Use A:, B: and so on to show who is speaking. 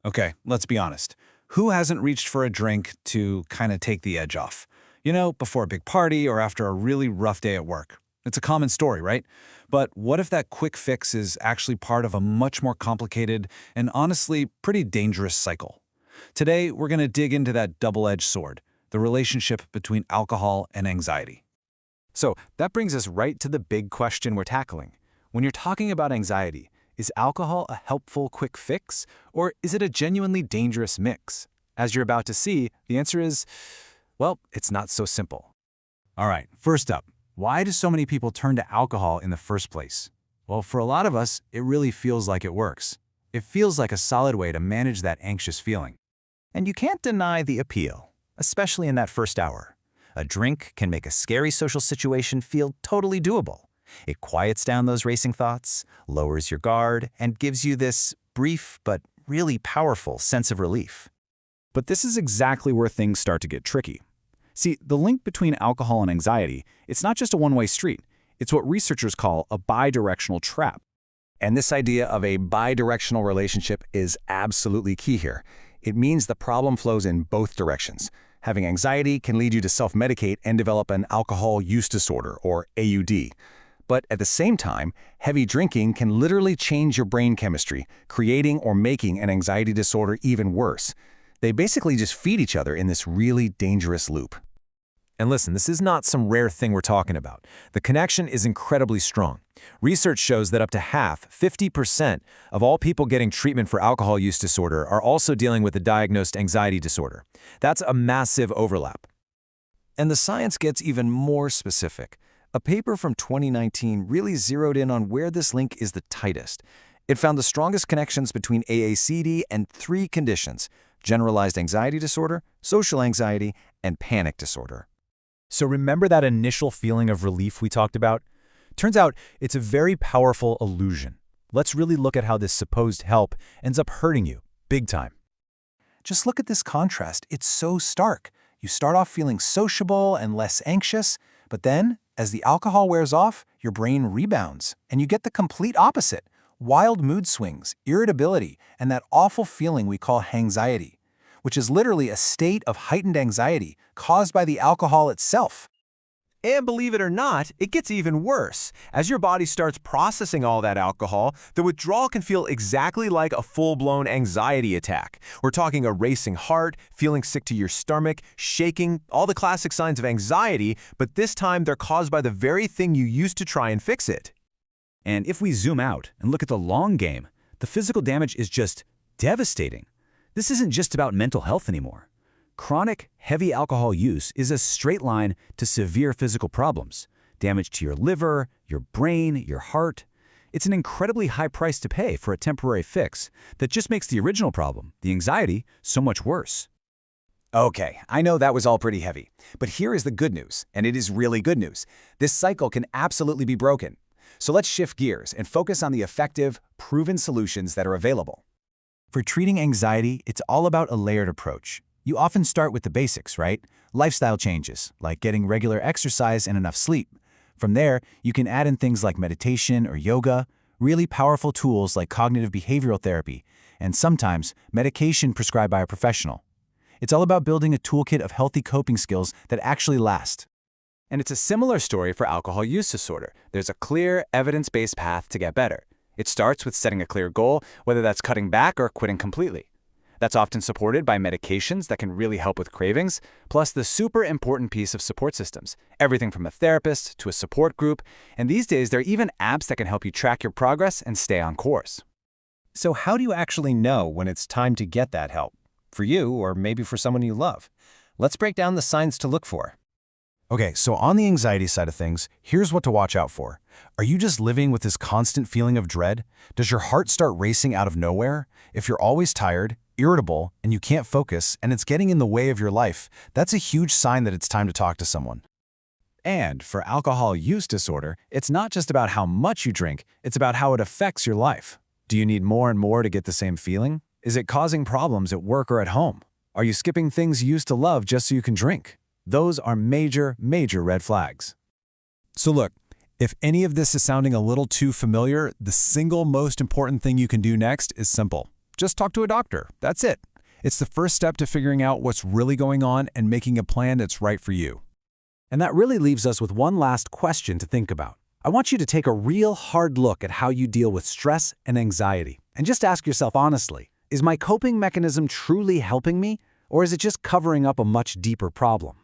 A: Okay, let's be honest. Who hasn't reached for a drink to kind of take the edge off? Before a big party or after a really rough day at work. It's a common story, right? But what if that quick fix is actually part of a much more complicated and honestly pretty dangerous cycle? Today, we're going to dig into that double-edged sword, the relationship between alcohol and anxiety.
B: So that brings us right to the big question we're tackling. When you're talking about anxiety, is alcohol a helpful quick fix, or is it a genuinely dangerous mix? As you're about to see, the answer is, well, it's not so simple.
C: All right, first up, why do so many people turn to alcohol in the first place? Well, for a lot of us, it really feels like it works. It feels like a solid way to manage that anxious feeling.
D: And you can't deny the appeal, especially in that first hour. A drink can make a scary social situation feel totally doable. It quiets down those racing thoughts, lowers your guard, and gives you this brief but really powerful sense of relief.
C: But this is exactly where things start to get tricky. See, the link between alcohol and anxiety, it's not just a one-way street. It's what researchers call a bidirectional trap.
E: And this idea of a bidirectional relationship is absolutely key here. It means the problem flows in both directions. Having anxiety can lead you to self-medicate and develop an alcohol use disorder, or AUD. But at the same time, heavy drinking can literally change your brain chemistry, creating or making an anxiety disorder even worse. They basically just feed each other in this really dangerous loop.
B: And listen, this is not some rare thing we're talking about. The connection is incredibly strong. Research shows that up to half, 50%, of all people getting treatment for alcohol use disorder are also dealing with a diagnosed anxiety disorder. That's a massive overlap.
F: And the science gets even more specific. A paper from 2019 really zeroed in on where this link is the tightest. It found the strongest connections between AACD and 3 conditions: generalized anxiety disorder, social anxiety, and panic disorder.
B: So remember that initial feeling of relief we talked about? Turns out it's a very powerful illusion. Let's really look at how this supposed help ends up hurting you, big time.
A: Just look at this contrast. It's so stark. You start off feeling sociable and less anxious, but then, as the alcohol wears off, your brain rebounds, and you get the complete opposite: wild mood swings, irritability, and that awful feeling we call hangxiety, which is literally a state of heightened anxiety caused by the alcohol itself.
B: And believe it or not, it gets even worse. As your body starts processing all that alcohol, the withdrawal can feel exactly like a full-blown anxiety attack. We're talking a racing heart, feeling sick to your stomach, shaking, all the classic signs of anxiety, but this time they're caused by the very thing you used to try and fix it.
C: And if we zoom out and look at the long game, the physical damage is just devastating. This isn't just about mental health anymore. Chronic, heavy alcohol use is a straight line to severe physical problems: damage to your liver, your brain, your heart. It's an incredibly high price to pay for a temporary fix that just makes the original problem, the anxiety, so much worse.
E: Okay, I know that was all pretty heavy, but here is the good news, and it is really good news. This cycle can absolutely be broken. So let's shift gears and focus on the effective, proven solutions that are available.
C: For treating anxiety, it's all about a layered approach. You often start with the basics, right? Lifestyle changes, like getting regular exercise and enough sleep. From there, you can add in things like meditation or yoga, really powerful tools like cognitive behavioral therapy, and sometimes medication prescribed by a professional. It's all about building a toolkit of healthy coping skills that actually last.
B: And it's a similar story for alcohol use disorder. There's a clear, evidence-based path to get better. It starts with setting a clear goal, whether that's cutting back or quitting completely. That's often supported by medications that can really help with cravings, plus the super important piece of support systems, everything from a therapist to a support group, and these days there are even apps that can help you track your progress and stay on course.
F: So how do you actually know when it's time to get that help? For you, or maybe for someone you love. Let's break down the signs to look for.
C: Okay, so on the anxiety side of things, here's what to watch out for. Are you just living with this constant feeling of dread? Does your heart start racing out of nowhere? If you're always tired, irritable, and you can't focus, and it's getting in the way of your life, that's a huge sign that it's time to talk to someone. And for alcohol use disorder, it's not just about how much you drink, it's about how it affects your life. Do you need more and more to get the same feeling? Is it causing problems at work or at home? Are you skipping things you used to love just so you can drink? Those are major, major red flags. So look, if any of this is sounding a little too familiar, the single most important thing you can do next is simple. just talk to a doctor. That's it. It's the first step to figuring out what's really going on and making a plan that's right for you.
A: And that really leaves us with one last question to think about. I want you to take a real hard look at how you deal with stress and anxiety. And just ask yourself honestly, is my coping mechanism truly helping me, or is it just covering up a much deeper problem?